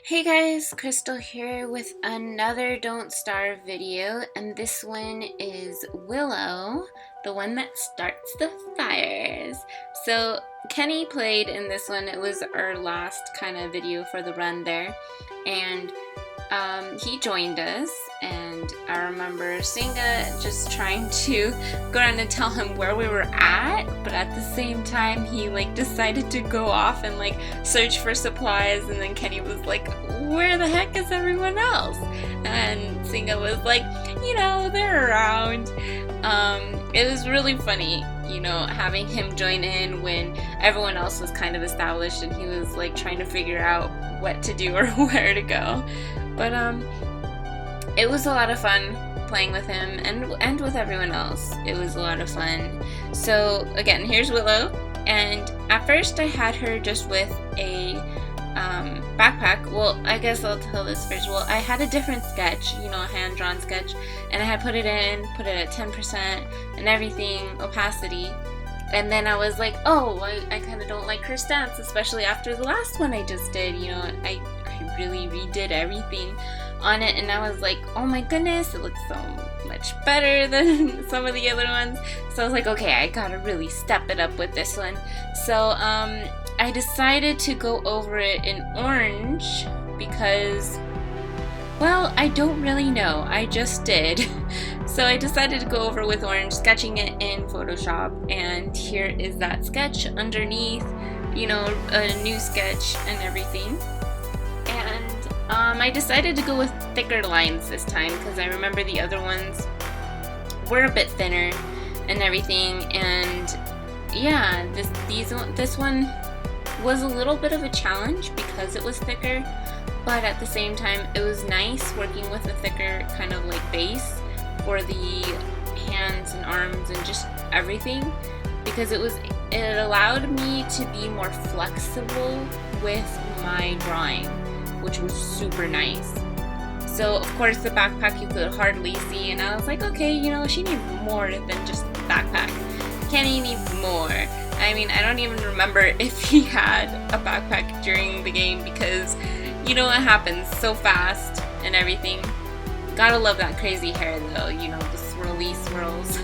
Hey guys, Crystal here with another Don't Starve video, and this one is Willow, the one that starts the fires. So Kenny played in this one. It was our last kind of video for the run there, and he joined us, and I remember Singa just trying to go around and tell him where we were at, but at the same time he decided to go off and search for supplies, and then Kenny was like, where the heck is everyone else? And Singa was like, they're around. It was really funny, having him join in when everyone else was kind of established and he was trying to figure out what to do or where to go. But it was a lot of fun playing with him and with everyone else. It was a lot of fun. So again, here's Willow, and at first I had her just with a backpack. Well, I guess I'll tell this first. Well, I had a different sketch, a hand-drawn sketch, and I had put it at 10% and everything, opacity. And then I was like, oh, I kind of don't like her stance, especially after the last one I just did. I really redid everything on it, and I was like, oh my goodness, it looks so much better than some of the other ones. So I was like, okay, I gotta really step it up with this one. So I decided to go over it in orange because, well, I don't really know. I just did. So I decided to go over with orange, sketching it in Photoshop, and here is that sketch underneath, a new sketch and everything. And I decided to go with thicker lines this time because I remember the other ones were a bit thinner and everything. And yeah, this one was a little bit of a challenge because it was thicker, but at the same time it was nice working with a thicker kind of base for the hands and arms and just everything, because it allowed me to be more flexible with my drawing, which was super nice. So of course the backpack you could hardly see, and I was like, okay, she needs more than just the backpack. Kenny needs more. I mean, I don't even remember if he had a backpack during the game because it happens so fast and everything. Gotta love that crazy hair though, the swirly swirls.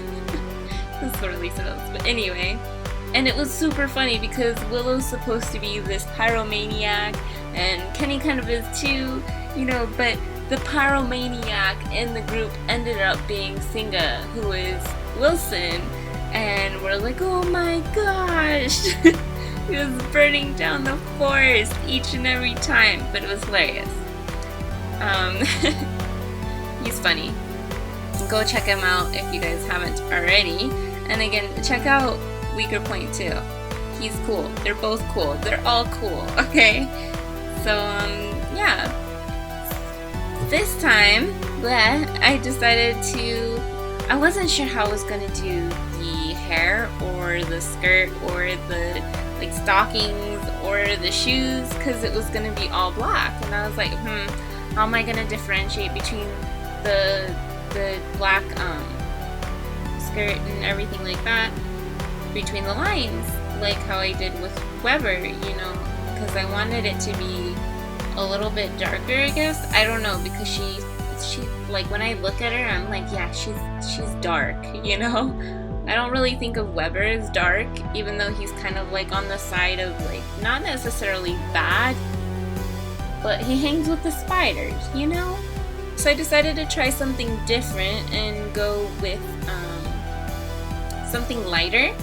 The swirly swirls. But anyway, and it was super funny because Willow's supposed to be this pyromaniac, and Kenny kind of is too, but the pyromaniac in the group ended up being Singa, who is Wilson. And we're like, oh my gosh, he was burning down the forest each and every time, but it was hilarious. He's funny. Go check him out if you guys haven't already. And again, check out Weaker Point too. He's cool. They're both cool. They're all cool, okay? So, yeah. This time, I decided I wasn't sure how I was gonna do the hair or the skirt or the stockings or the shoes, because it was gonna be all black, and I was like, how am I gonna differentiate between the black skirt and everything like that between the lines, like how I did with Weber, because I wanted it to be a little bit darker, I guess. I don't know, because she when I look at her, I'm like, yeah, she's dark, I don't really think of Weber as dark, even though he's kind of on the side of not necessarily bad, but he hangs with the spiders, So I decided to try something different and go with something lighter,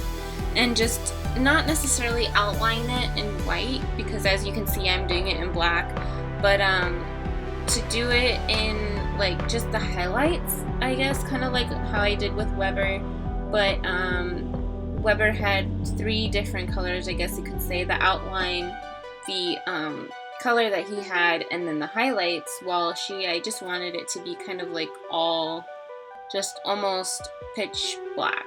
and just not necessarily outline it in white, because as you can see I'm doing it in black, but to do it in just the highlights, I guess, kind of like how I did with Weber. But Weber had 3 different colors, I guess you could say: the outline, the color that he had, and then the highlights. While I just wanted it to be kind of all just almost pitch black,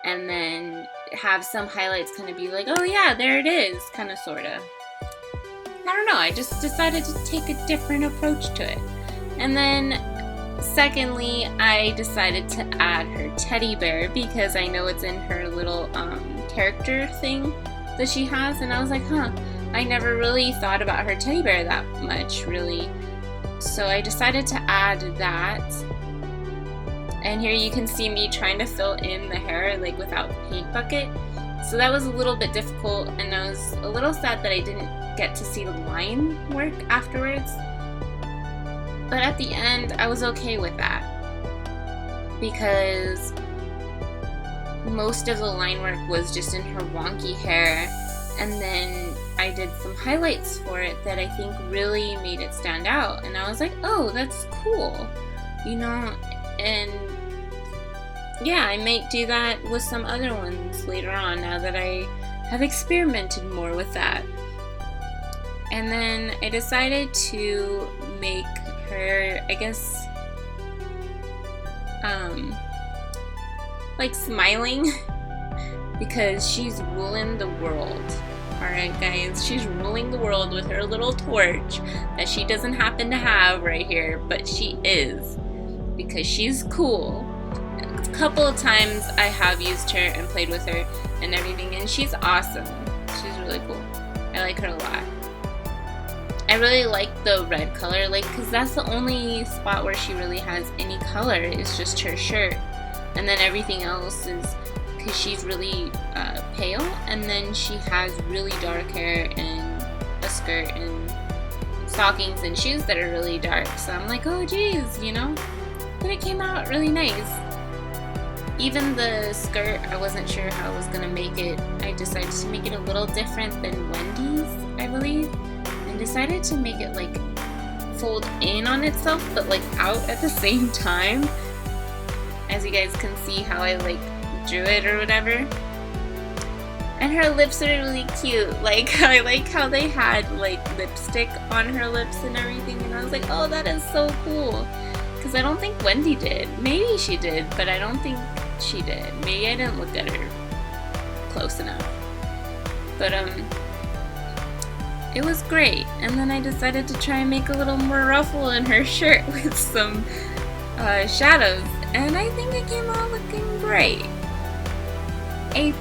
and then have some highlights kind of be oh yeah, there it is, kind of sorta. I don't know, I just decided to take a different approach to it. And then secondly, I decided to add her teddy bear because I know it's in her little character thing that she has, and I was like, I never really thought about her teddy bear that much, really. So I decided to add that. And here you can see me trying to fill in the hair like without the paint bucket. So that was a little bit difficult, and I was a little sad that I didn't get to see the line work afterwards. But at the end, I was okay with that, because most of the line work was just in her wonky hair, and then I did some highlights for it that I think really made it stand out, and I was like, oh, that's cool, you know. And yeah, I might do that with some other ones later on, now that I have experimented more with that. And then I decided to make her, I guess, like smiling, because she's ruling the world. Alright guys, she's ruling the world with her little torch that she doesn't happen to have right here, but she is, because she's cool. A couple of times I have used her and played with her and everything, and she's awesome. She's really cool. I like her a lot. I really like the red color, like, because that's the only spot where she really has any color, is just her shirt. And then everything else is, because she's really pale, and then she has really dark hair and a skirt and stockings and shoes that are really dark. So I'm like, oh geez, you know? But it came out really nice. Even the skirt, I wasn't sure how I was going to make it. I decided to make it a little different than Wendy's, I believe. And decided to make it like fold in on itself, but like out at the same time. As you guys can see how I like drew it or whatever. And her lips are really cute. Like, I like how they had like lipstick on her lips and everything. And I was like, oh, that is so cool. Because I don't think Wendy did. Maybe she did, but I don't think she did. Maybe I didn't look at her close enough. But it was great. And then I decided to try and make a little more ruffle in her shirt with some shadows. And I think it came out looking great. A+,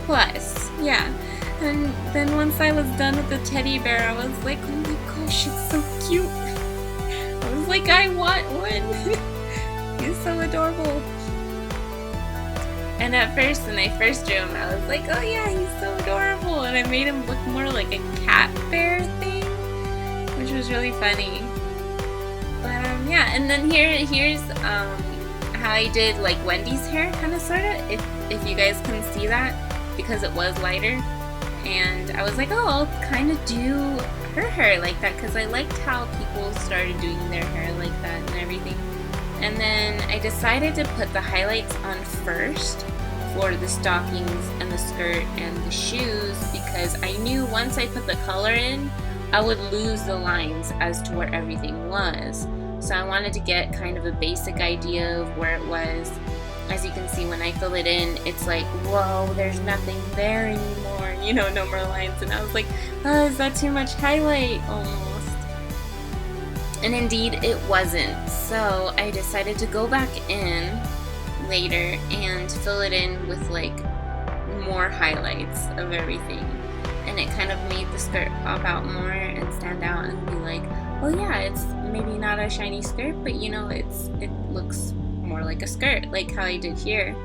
yeah. And then once I was done with the teddy bear, I was like, oh my gosh, it's so cute. I was like, I want one. He's so adorable. And at first, when I first drew him, I was like, oh yeah, he's so adorable. And I made him look more like a cat bear thing, which was really funny. But yeah, and then here's how I did like Wendy's hair, kind of, sort of, if you guys can see that, because it was lighter. And I was like, oh, I'll kind of do her hair like that, because I liked how people started doing their hair like that and everything. And then I decided to put the highlights on first for the stockings and the skirt and the shoes, because I knew once I put the color in, I would lose the lines as to where everything was. So I wanted to get kind of a basic idea of where it was. As you can see, when I fill it in, it's like, whoa, there's nothing there anymore, you know, no more lines. And I was like, oh, is that too much highlight? Almost. And indeed, it wasn't. So I decided to go back in later and fill it in with like more highlights of everything. And it kind of made the skirt pop out more and stand out and be like, oh yeah, it's maybe not a shiny skirt, but you know, it looks more like a skirt, like how I did here.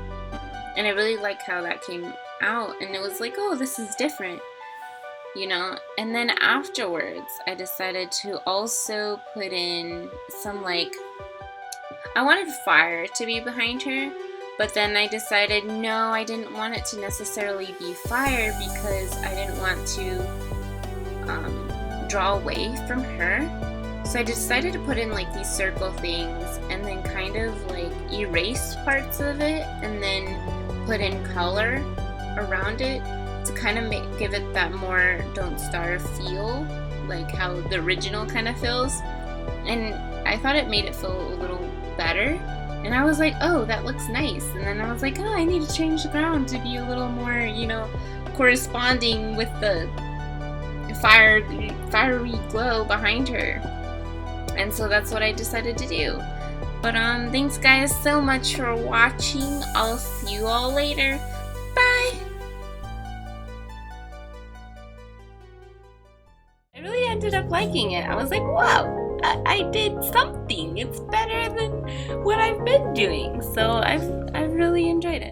And I really like how that came out, and it was like, oh, this is different, you know. And then afterwards, I decided to also put in some, like, I wanted fire to be behind her, but then I decided, no, I didn't want it to necessarily be fire, because I didn't want to draw away from her. So I decided to put in like these circle things and then kind of like erase parts of it and then put in color around it to kind of give it that more Don't Starve feel, like how the original kind of feels. And I thought it made it feel a little better. And I was like, oh, that looks nice. And then I was like, oh, I need to change the ground to be a little more, you know, corresponding with the fiery glow behind her. And so that's what I decided to do. But thanks guys so much for watching. I'll see you all later. Bye! liking it. I was like, wow, I did something. It's better than what I've been doing. So I've really enjoyed it.